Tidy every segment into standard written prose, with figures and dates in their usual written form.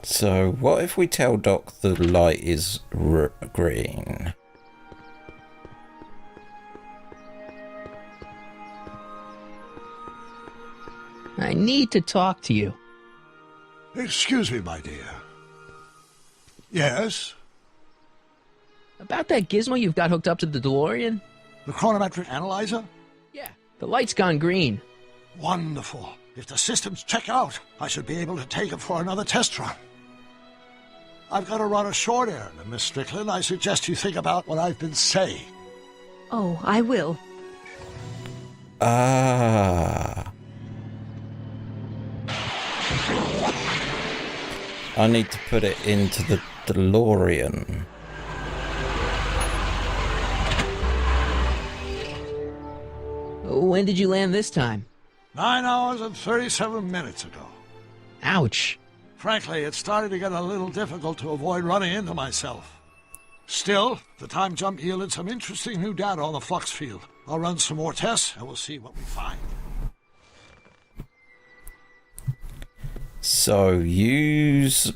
So, what if we tell Doc the light is green? I need to talk to you. Excuse me, my dear. Yes? About that gizmo you've got hooked up to the DeLorean? The chronometric analyzer? Yeah. The light's gone green. Wonderful. If the systems check out, I should be able to take it for another test run. I've got to run a short errand, Miss Strickland. I suggest you think about what I've been saying. Oh, I will. Ah. I need to put it into the DeLorean. When did you land this time? 9 hours and 37 minutes ago. Ouch. Frankly, it started to get a little difficult to avoid running into myself. Still, the time jump yielded some interesting new data on the flux field. I'll run some more tests, and we'll see what we find. So,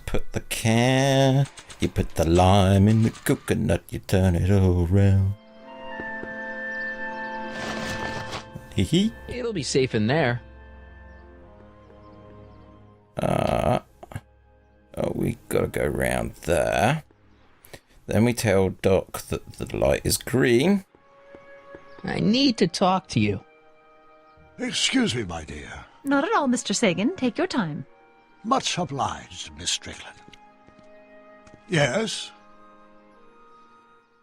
put the can, you put the lime in the coconut, you turn it all around. Hee. It'll be safe in there. We gotta go round there. Then we tell Doc that the light is green. I need to talk to you. Excuse me, my dear. Not at all, Mr. Sagan. Take your time. Much obliged, Miss Strickland. Yes?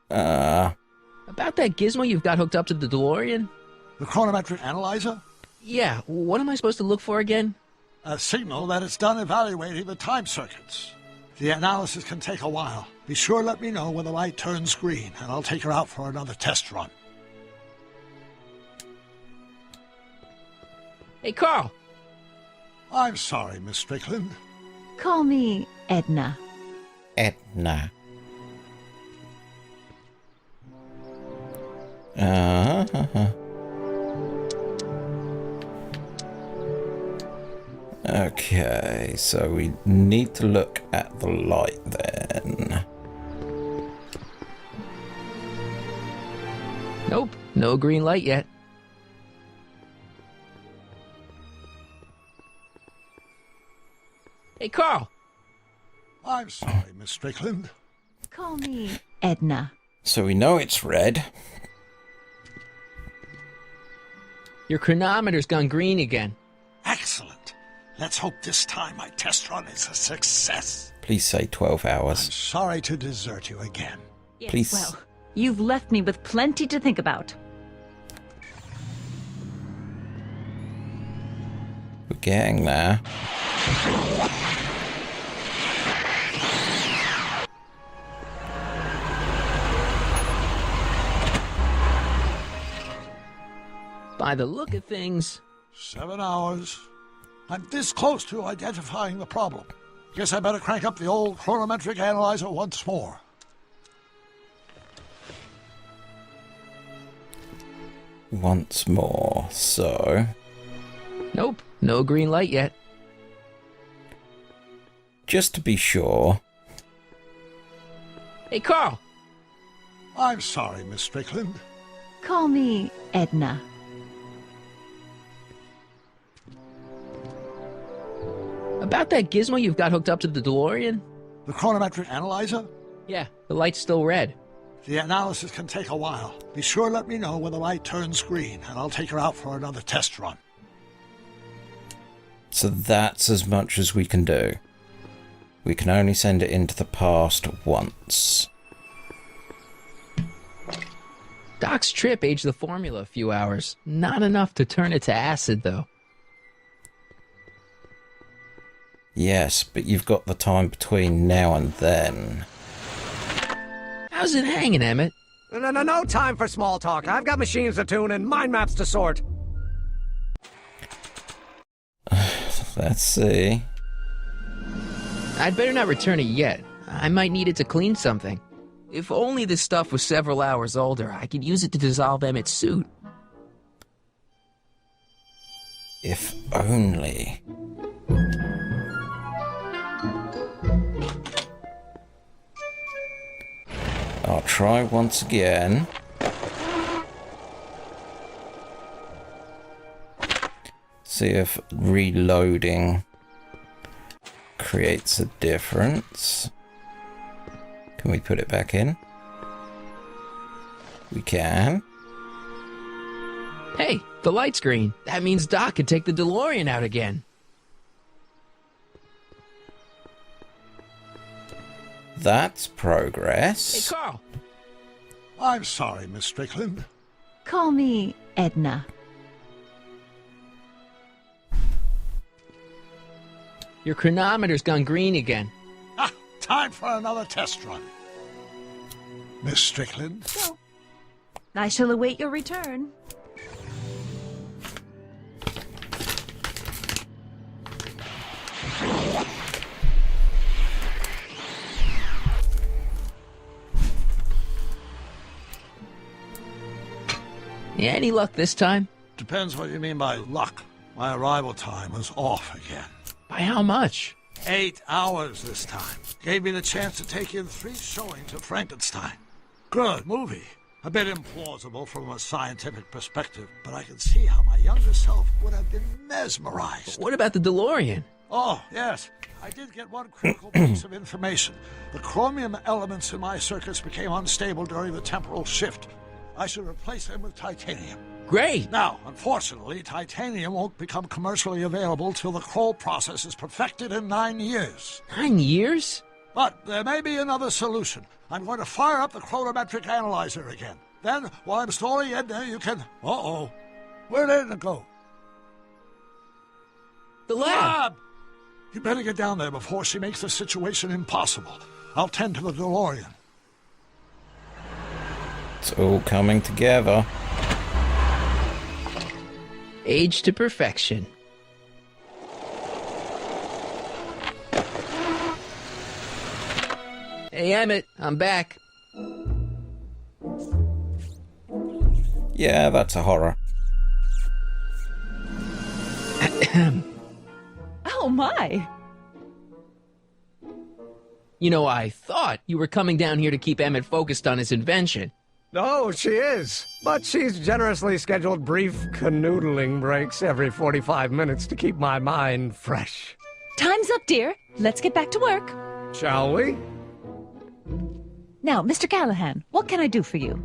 About that gizmo you've got hooked up to the DeLorean? The chronometric analyzer? Yeah, what am I supposed to look for again? A signal that it's done evaluating the time circuits. The analysis can take a while. Be sure to let me know when the light turns green, and I'll take her out for another test run. Hey, Carl! I'm sorry, Miss Strickland. Call me Edna. Edna. Okay, so we need to look at the light then. Nope, no green light yet. Hey, Carl! I'm sorry, Miss Strickland. Call me Edna. So we know it's red. Your chronometer's gone green again. Excellent. Let's hope this time my test run is a success. Please say 12 I'm hours. sorry to desert you again. Yes, Please. well, you've left me with plenty to think about. We're getting there. By the look of things... 7 hours. I'm this close to identifying the problem. Guess I better crank up the old chronometric analyzer once more. Once more, so... Nope, no green light yet. Just to be sure... Hey, Carl! I'm sorry, Miss Strickland. Call me Edna. About that gizmo you've got hooked up to the DeLorean? The chronometric analyzer? Yeah, the light's still red. The analysis can take a while. Be sure to let me know when the light turns green, and I'll take her out for another test run. So that's as much as we can do. We can only send it into the past once. Doc's trip aged the formula a few hours. Not enough to turn it to acid, though. Yes, but you've got the time between now and then. How's it hanging, Emmett? No time for small talk. I've got machines to tune and mind maps to sort. Let's see. I'd better not return it yet. I might need it to clean something. If only this stuff was several hours older, I could use it to dissolve Emmett's suit. If only. try once again. See if reloading creates a difference. Can we put it back in? We can. Hey, the light's green. That means Doc can take the DeLorean out again. That's progress. Hey, Carl. I'm sorry, Miss Strickland. Call me Edna. Your chronometer's gone green again. Ah, time for another test run. Miss Strickland? Well, I shall await your return. Yeah, any luck this time? Depends what you mean by luck. My arrival time was off again. By how much? 8 hours this time. Gave me the chance to take in 3 showings of Frankenstein. Good movie. A bit implausible from a scientific perspective, but I can see how my younger self would have been mesmerized. What about the DeLorean? Oh, yes. I did get one critical piece of information. The chromium elements in my circuits became unstable during the temporal shift. I should replace them with titanium. Great! Now, unfortunately, titanium won't become commercially available till the Kroll process is perfected in 9 years. 9 years? But there may be another solution. I'm going to fire up the chronometric analyzer again. Then, while I'm stalling Edna, you can... Uh-oh. Where'd Edna go? The lab! You better get down there before she makes the situation impossible. I'll tend to the DeLorean. It's all coming together. Age to perfection. Hey, Emmett, I'm back. Yeah, that's a horror. Oh my! You know, I thought you were coming down here to keep Emmett focused on his invention. No, she is. But she's generously scheduled brief canoodling breaks every 45 minutes to keep my mind fresh. Time's up, dear. Let's get back to work. Shall we? Now, Mr. Callahan, what can I do for you?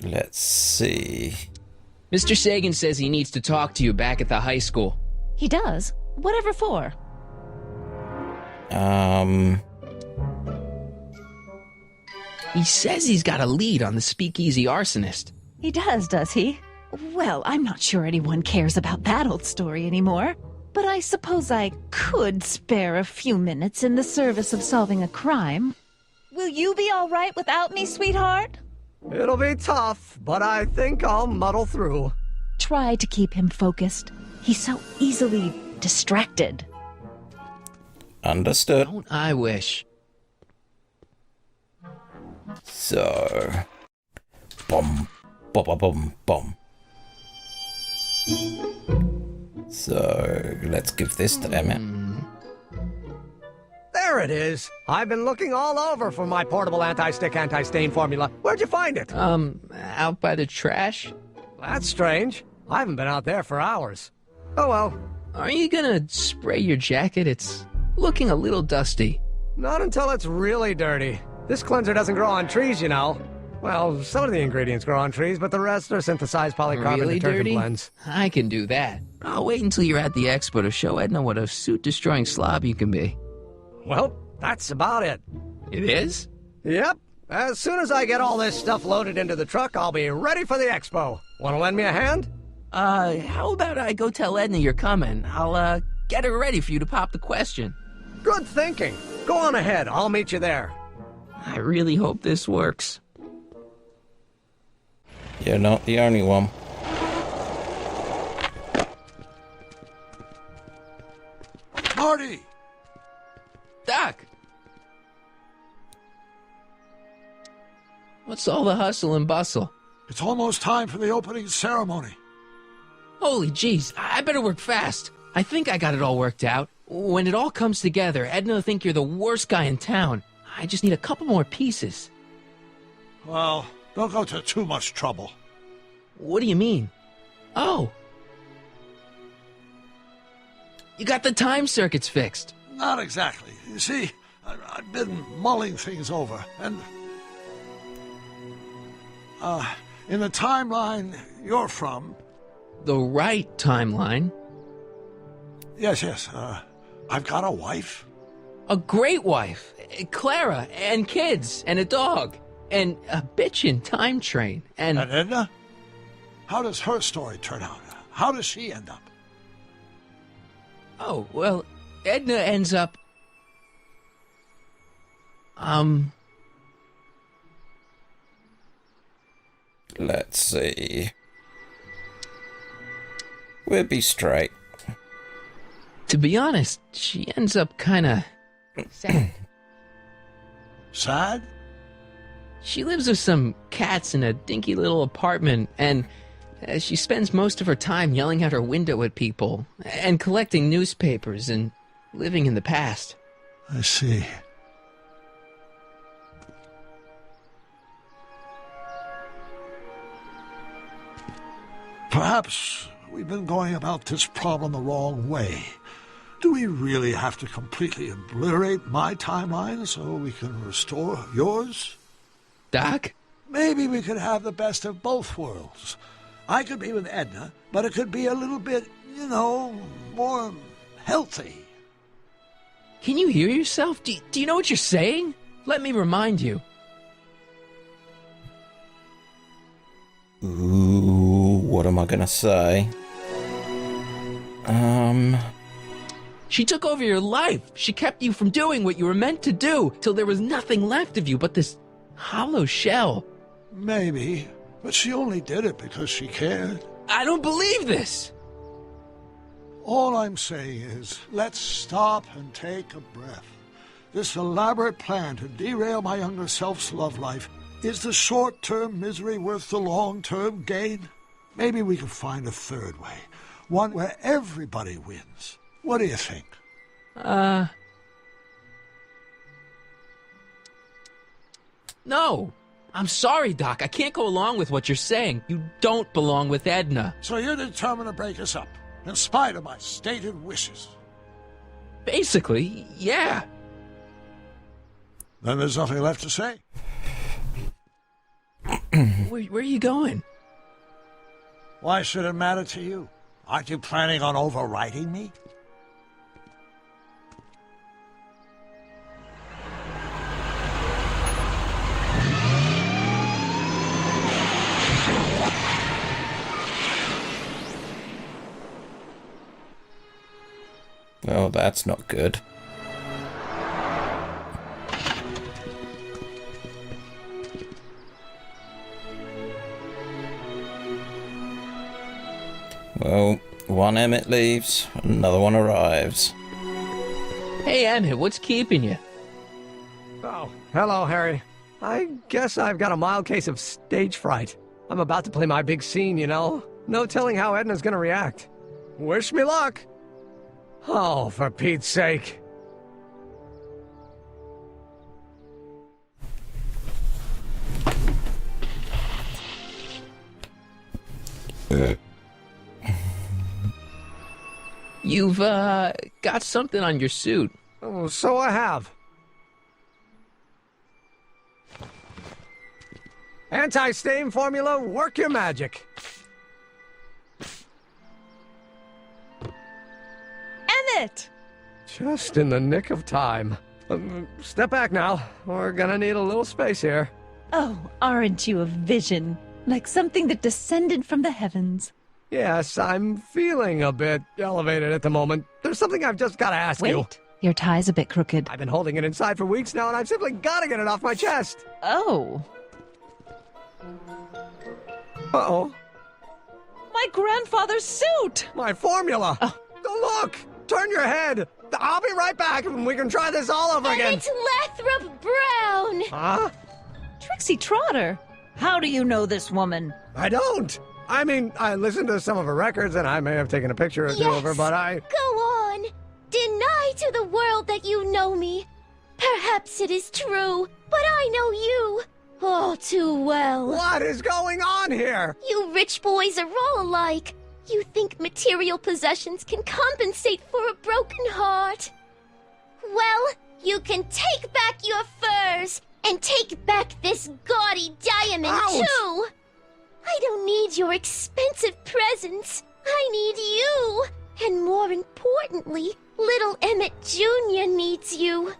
Let's see. Mr. Sagan says he needs to talk to you back at the high school. He does? Whatever for? He says he's got a lead on the speakeasy arsonist. He does he? Well, I'm not sure anyone cares about that old story anymore. But I suppose I could spare a few minutes in the service of solving a crime. Will you be all right without me, sweetheart? It'll be tough, but I think I'll muddle through. Try to keep him focused. He's so easily distracted. Understood. Don't I wish? So, boom, boom, boom, boom, boom. So, let's give this to Emmett. There it is. I've been looking all over for my portable anti-stick, anti-stain formula. Where'd you find it? Out by the trash? That's strange. I haven't been out there for hours. Oh well. Are you gonna spray your jacket? It's looking a little dusty. Not until it's really dirty. This cleanser doesn't grow on trees, you know. Well, some of the ingredients grow on trees, but the rest are synthesized polycarbonate Really detergent dirty? blends. I can do that. I'll wait until you're at the expo to show Edna what a suit-destroying slob you can be. Well, that's about it. It is? Yep. As soon as I get all this stuff loaded into the truck, I'll be ready for the expo. Want to lend me a hand? How about I go tell Edna you're coming? I'll, get her ready for you to pop the question. Good thinking. Go on ahead. I'll meet you there. I really hope this works. You're not the only one. Marty! Doc! What's all the hustle and bustle? It's almost time for the opening ceremony. Holy jeez, I better work fast. I think I got it all worked out. When it all comes together, Edna will think you're the worst guy in town. I just need a couple more pieces. Well, don't go to too much trouble. What do you mean? Oh. You got the time circuits fixed. Not exactly. You see, I've been mulling things over, and... in the timeline you're from... The right timeline? Yes, I've got a wife. A great wife. Clara, and kids, and a dog, and a bitchin' time train, and... And Edna? How does her story turn out? How does she end up? Oh, well, Edna ends up... Let's see. We'll be straight. To be honest, she ends up kinda... sad. Sad? She lives with some cats in a dinky little apartment, and she spends most of her time yelling out her window at people, and collecting newspapers, and living in the past. I see. Perhaps we've been going about this problem the wrong way. Do we really have to completely obliterate my timeline so we can restore yours? Doc? Maybe we could have the best of both worlds. I could be with Edna, but it could be a little bit, more healthy. Can you hear yourself? Do you know what you're saying? Let me remind you. Ooh, what am I gonna say? She took over your life. She kept you from doing what you were meant to do, till there was nothing left of you but this hollow shell. Maybe, but she only did it because she cared. I don't believe this. All I'm saying is, let's stop and take a breath. This elaborate plan to derail my younger self's love life, is the short-term misery worth the long-term gain? Maybe we can find a third way, one where everybody wins. What do you think? No. I'm sorry, Doc. I can't go along with what you're saying. You don't belong with Edna. So you're determined to break us up, in spite of my stated wishes? Basically, yeah. Then there's nothing left to say. Where are you going? Why should it matter to you? Aren't you planning on overriding me? Well, that's not good. Well, one Emmett leaves, another one arrives. Hey, Emmett, what's keeping you? Oh, hello, Harry. I guess I've got a mild case of stage fright. I'm about to play my big scene, No telling how Edna's gonna react. Wish me luck! Oh, for Pete's sake. You've, got something on your suit. Oh, so I have. Anti-stain formula, work your magic. Emmett! Just in the nick of time. Step back now. We're gonna need a little space here. Oh, aren't you a vision? Like something that descended from the heavens. Yes, I'm feeling a bit elevated at the moment. There's something I've just gotta ask you. Wait, your tie's a bit crooked. I've been holding it inside for weeks now, and I've simply gotta get it off my chest. Oh. Uh-oh. My grandfather's suit! My formula! Oh. Look! Turn your head! I'll be right back, and we can try this all over again. It's Lathrop Brown! Huh? Trixie Trotter! How do you know this woman? I don't! I mean, I listened to some of her records, and I may have taken a picture or two of her, but I... Go on! Deny to the world that you know me! Perhaps it is true, but I know you all too well. What is going on here? You rich boys are all alike. You think material possessions can compensate for a broken heart. Well, you can take back your furs and take back this gaudy diamond, Ouch! too. I don't need your expensive presents. I need you. And more importantly, little Emmett Jr. needs you.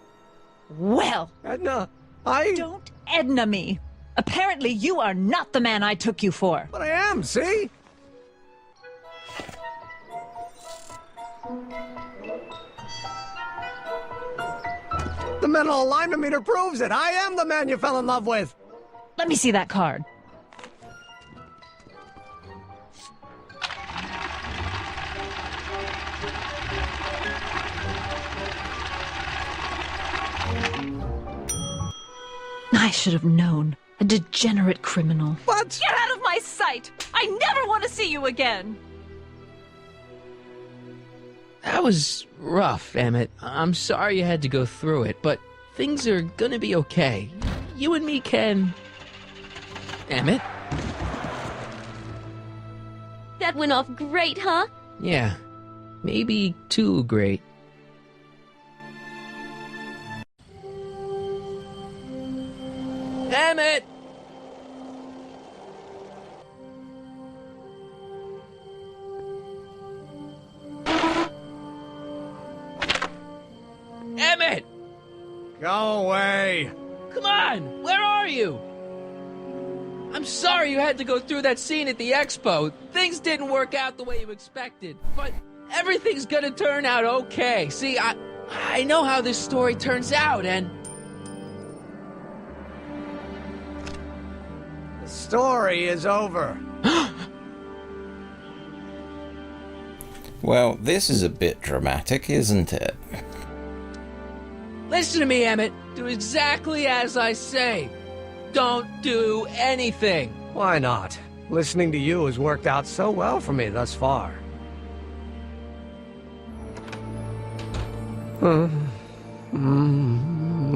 Well, Edna, don't Edna me. Apparently you are not the man I took you for. But I am, see? The mental alignment meter proves it. I am the man you fell in love with. Let me see that card. I should have known. A degenerate criminal. What? Get out of my sight! I never want to see you again! That was rough, Emmett. I'm sorry you had to go through it, but things are gonna be okay. You and me can... Emmett? That went off great, huh? Yeah, maybe too great. Emmett! Emmett! Go away. Come on! Where are you? I'm sorry you had to go through that scene at the expo. Things didn't work out the way you expected, but everything's gonna turn out okay. See, I know how this story turns out, and... The story is over. Well, this is a bit dramatic, isn't it? Listen to me, Emmett. Do exactly as I say. Don't do anything. Why not? Listening to you has worked out so well for me thus far.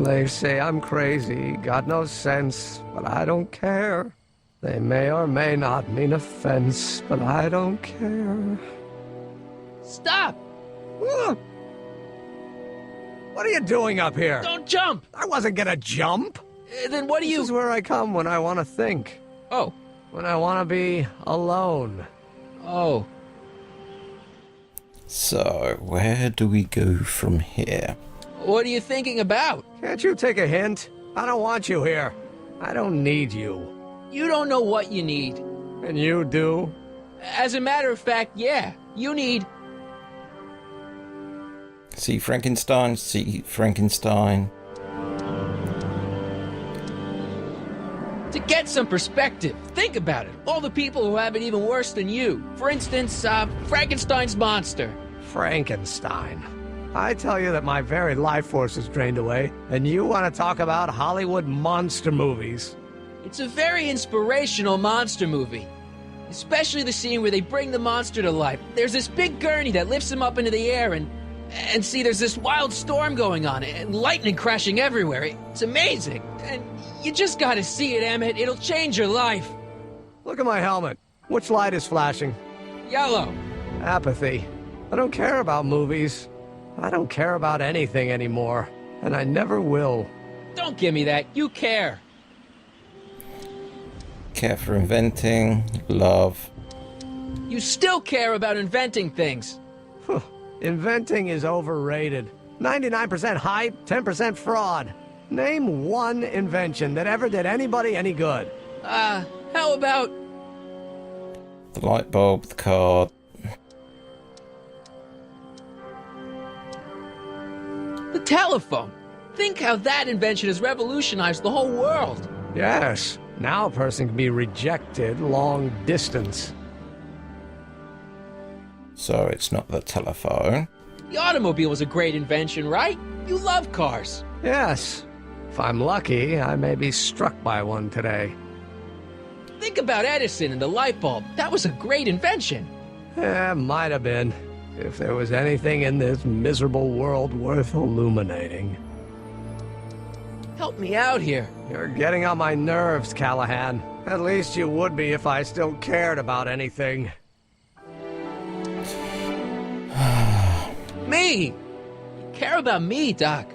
They say I'm crazy, got no sense, but I don't care. They may or may not mean offense, but I don't care. Stop! What are you doing up here? Don't jump! I wasn't gonna jump. Then what do This you... is where I come when I want to think. Oh. When I want to be alone. Oh. So, where do we go from here? What are you thinking about? Can't you take a hint? I don't want you here. I don't need you. You don't know what you need. And you do? As a matter of fact, yeah. You need... See Frankenstein, see Frankenstein. To get some perspective, think about it. All the people who have it even worse than you. For instance, Frankenstein's monster. Frankenstein. I tell you that my very life force is drained away, and you want to talk about Hollywood monster movies. It's a very inspirational monster movie. Especially the scene where they bring the monster to life. There's this big gurney that lifts him up into the air, and see, there's this wild storm going on, and lightning crashing everywhere. It's amazing. And you just gotta see it, Emmett. It'll change your life. Look at my helmet. Which light is flashing? Yellow. Apathy. I don't care about movies. I don't care about anything anymore. And I never will. Don't give me that. You care. Care for inventing, love. You still care about inventing things. Inventing is overrated. 99% hype, 10% fraud. Name one invention that ever did anybody any good. How about... The light bulb, the card. the telephone? Think how that invention has revolutionized the whole world. Yes. Now a person can be rejected long distance. So it's not the telephone. The automobile was a great invention, right? You love cars. Yes. If I'm lucky, I may be struck by one today. Think about Edison and the light bulb. That was a great invention. Might have been. If there was anything in this miserable world worth illuminating. Help me out here. You're getting on my nerves, Callahan. At least you would be if I still cared about anything. Me! You care about me, Doc.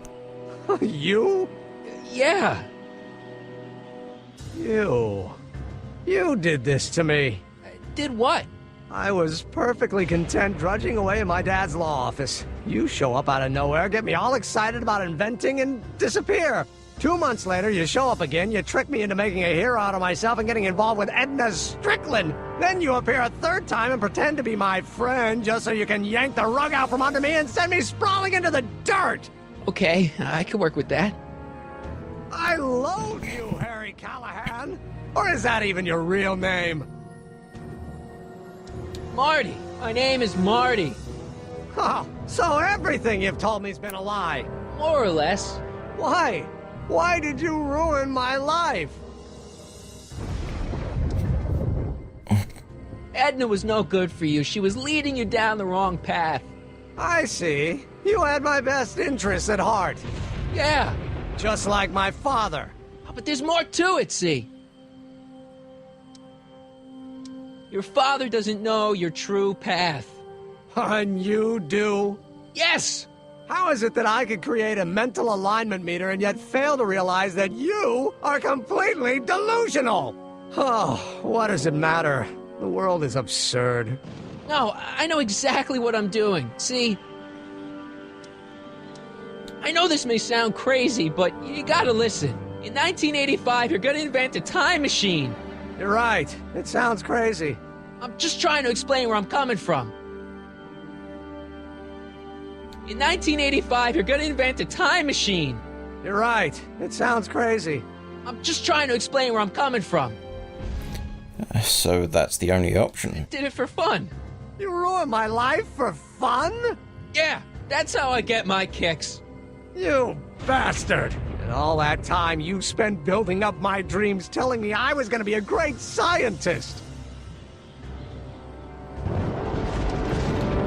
You? Yeah. You did this to me. Did what? I was perfectly content drudging away in my dad's law office. You show up out of nowhere, get me all excited about inventing, and disappear. 2 months later, you show up again, you trick me into making a hero out of myself and getting involved with Edna Strickland. Then you appear a third time and pretend to be my friend just so you can yank the rug out from under me and send me sprawling into the dirt. Okay, I can work with that. I loathe you, Harry Callahan. Or is that even your real name? Marty! My name is Marty. Oh, so everything you've told me's been a lie. More or less. Why? Why did you ruin my life? Edna was no good for you. She was leading you down the wrong path. I see. You had my best interests at heart. Yeah. Just like my father. Oh, but there's more to it, see? Your father doesn't know your true path. And you do? Yes! How is it that I could create a mental alignment meter and yet fail to realize that you are completely delusional? Oh, what does it matter? The world is absurd. No, I know exactly what I'm doing. See? I know this may sound crazy, but you gotta listen. In 1985, you're gonna invent a time machine. You're right. It sounds crazy. I'm just trying to explain where I'm coming from. In 1985, you're gonna invent a time machine. You're right. It sounds crazy. I'm just trying to explain where I'm coming from. So that's the only option. Did it for fun. You ruined my life for fun? Yeah, that's how I get my kicks. You bastard! And all that time you spent building up my dreams, telling me I was gonna be a great scientist!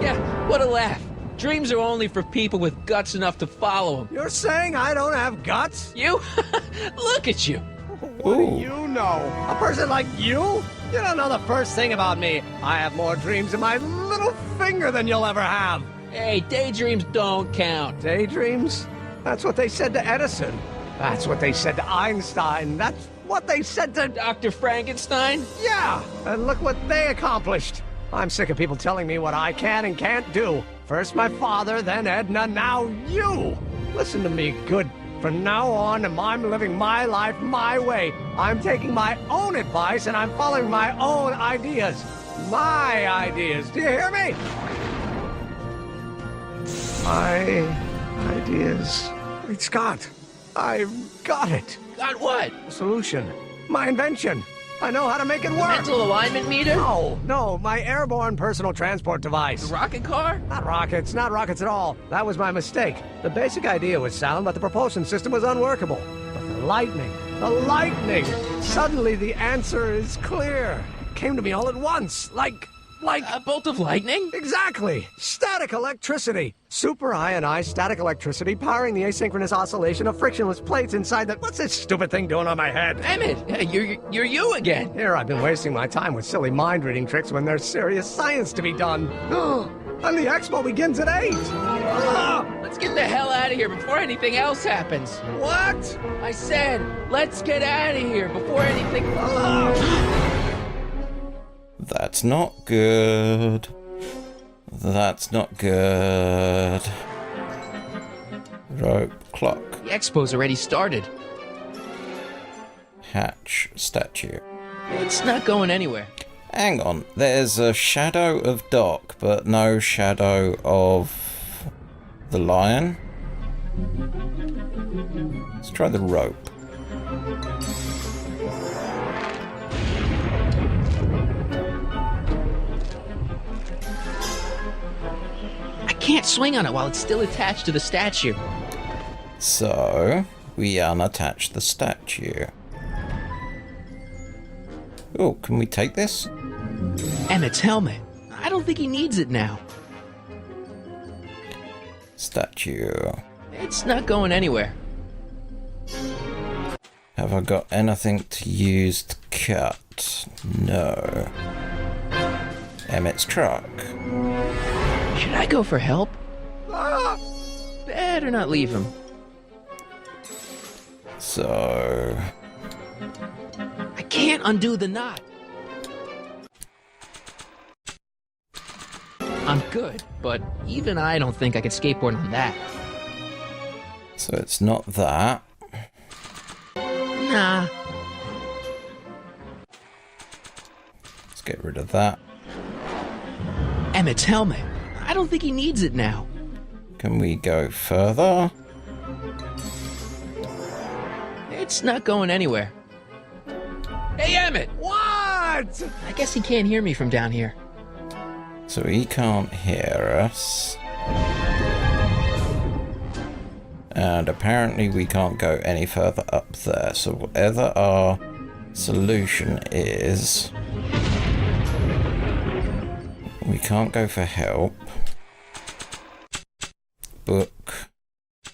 Yeah, what a laugh. Dreams are only for people with guts enough to follow them. You're saying I don't have guts? You? Look at you. What do you know? A person like you? You don't know the first thing about me. I have more dreams in my little finger than you'll ever have. Hey, daydreams don't count. Daydreams? That's what they said to Edison. That's what they said to Einstein. That's what they said to... Dr. Frankenstein? Yeah, and look what they accomplished. I'm sick of people telling me what I can and can't do. First my father, then Edna, now you. Listen to me, good. From now on, I'm living my life my way. I'm taking my own advice and I'm following my own ideas. My ideas. Do you hear me? My ideas. Great Scott. I've got it. Got what? A solution. My invention. I know how to make it work. Mental alignment meter? No, my airborne personal transport device. The rocket car? Not rockets at all. That was my mistake. The basic idea was sound, but the propulsion system was unworkable. But the lightning! Suddenly the answer is clear. It came to me all at once, like... A bolt of lightning? Exactly! Static electricity! Super ionized static electricity powering the asynchronous oscillation of frictionless plates inside the... What's this stupid thing doing on my head? Emmett, you're you again. Here I've been wasting my time with silly mind-reading tricks when there's serious science to be done. And the expo begins at 8! Let's get the hell out of here before anything else happens. What? I said, let's get out of here before anything... That's not good. That's not good. Rope clock. The expo's already started. Hatch statue. It's not going anywhere. Hang on, there's a shadow of Doc, but no shadow of the lion. Let's try the rope. I can't swing on it while it's still attached to the statue. So, we unattach the statue. Oh, can we take this? Emmett's helmet. I don't think he needs it now. Statue. It's not going anywhere. Have I got anything to use to cut? No. Emmett's truck. Should I go for help? Better not leave him. So... I can't undo the knot. I'm good, but even I don't think I could skateboard on that. So it's not that. Nah. Let's get rid of that. Emmett's helmet. I don't think he needs it now. Can we go further? It's not going anywhere. Hey, Emmett! What? I guess he can't hear me from down here. So he can't hear us. And apparently we can't go any further up there. So whatever our solution is... We can't go for help. Book.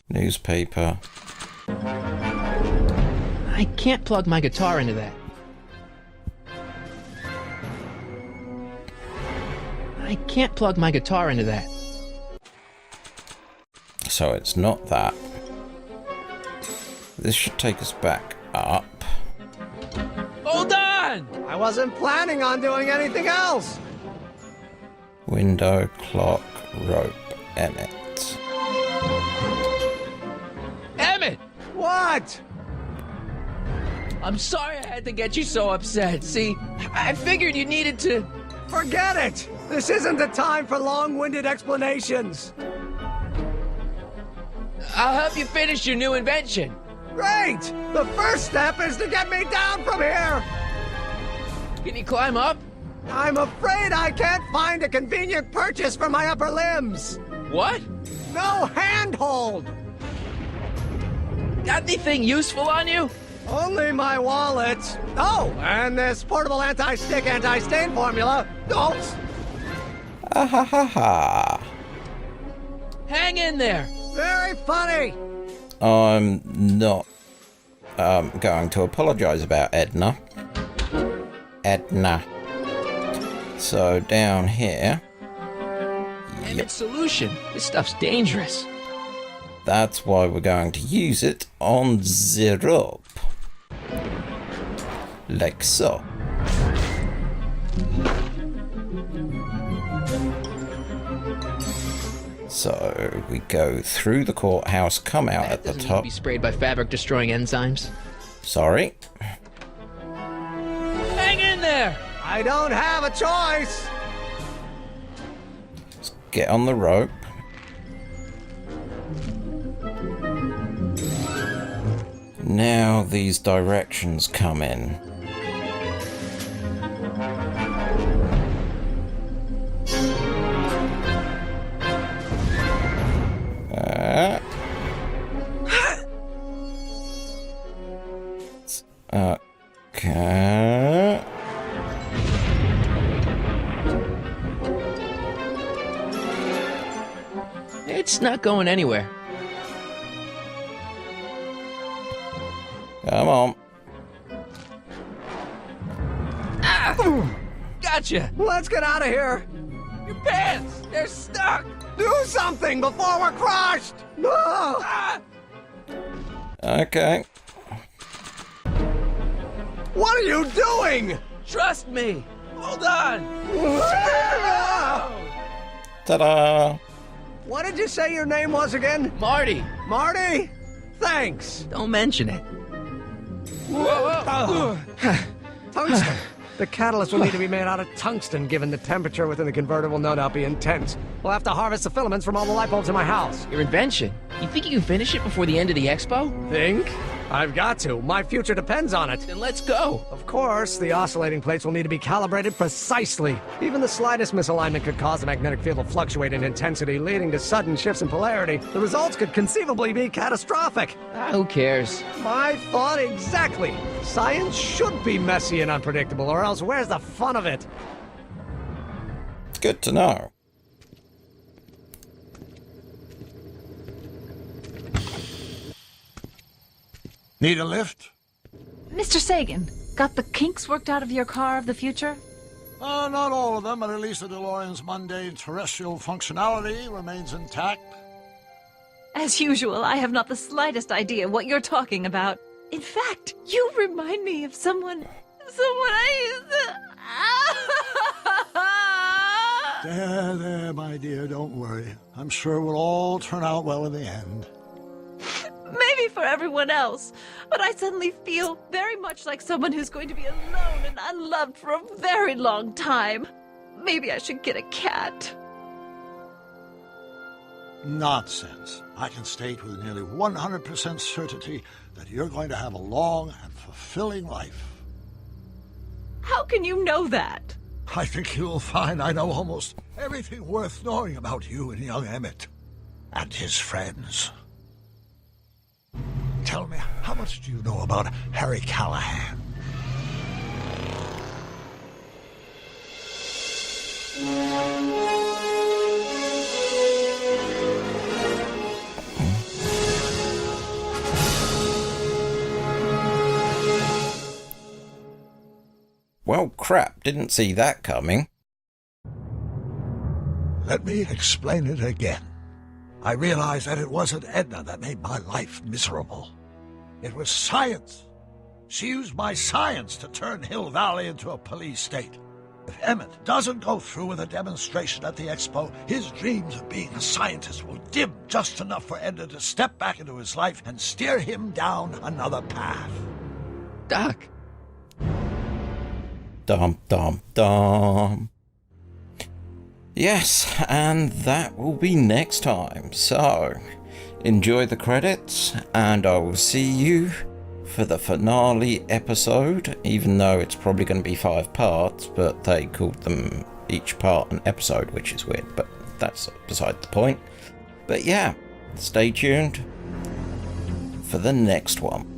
Newspaper. I can't plug my guitar into that. I can't plug my guitar into that. So it's not that. This should take us back up. Hold on! I wasn't planning on doing anything else. Window, clock, rope, Emmett. Emmett! What? I'm sorry I had to get you so upset. See, I figured you needed to... Forget it! This isn't the time for long-winded explanations. I'll help you finish your new invention. Great! The first step is to get me down from here! Can you climb up? I'm afraid I can't find a convenient purchase for my upper limbs. What? No handhold! Got anything useful on you? Only my wallet. Oh, and this portable anti-stick, anti-stain formula. Don't! Ah ha ha ha. Hang in there. Very funny. I'm not going to apologise about Edna. So down here. Emmett's solution. This stuff's dangerous. That's why we're going to use it on the rope. Like so. So we go through the courthouse, come out at the Doesn't need to top. be sprayed by fabric-destroying enzymes. Sorry. Hang in there. I don't have a choice. Let's get on the rope. Now these directions come in. Okay. It's not going anywhere. Come on. Gotcha. Let's get out of here. Your pants. They're stuck. Do something before we're crushed. Ah! Okay. What are you doing? Trust me. Hold on. Ta-da! What did you say your name was again? Marty. Marty? Thanks. Don't mention it. Tungsten. The catalyst will need to be made out of tungsten, given the temperature within the converter will no doubt be intense. We'll have to harvest the filaments from all the light bulbs in my house. Your invention. You think you can finish it before the end of the expo? Think? I've got to. My future depends on it. Then let's go. Of course, the oscillating plates will need to be calibrated precisely. Even the slightest misalignment could cause the magnetic field to fluctuate in intensity, leading to sudden shifts in polarity. The results could conceivably be catastrophic. Who cares? My thought exactly. Science should be messy and unpredictable, or else where's the fun of it? Good to know. Need a lift? Mr. Sagan, got the kinks worked out of your car of the future? Not all of them, but at least the DeLorean's mundane terrestrial functionality remains intact. As usual, I have not the slightest idea what you're talking about. In fact, you remind me of someone I used to... There, my dear, don't worry. I'm sure we'll all turn out well in the end. Maybe for everyone else, but I suddenly feel very much like someone who's going to be alone and unloved for a very long time. Maybe I should get a cat. Nonsense. I can state with nearly 100% certainty that you're going to have a long and fulfilling life. How can you know that? I think you'll find I know almost everything worth knowing about you and young Emmett and his friends. Tell me, how much do you know about Harry Callahan? Well, crap, didn't see that coming. Let me explain it again. I realized that it wasn't Edna that made my life miserable. It was science. She used my science to turn Hill Valley into a police state. If Emmett doesn't go through with a demonstration at the expo, his dreams of being a scientist will dim just enough for Edna to step back into his life and steer him down another path. Doc. Dum dum dum. Yes, and that will be next time. So, enjoy the credits, and I will see you for the finale episode, even though it's probably going to be 5 parts, but they called them each part an episode, which is weird, but that's beside the point. But yeah, stay tuned for the next one.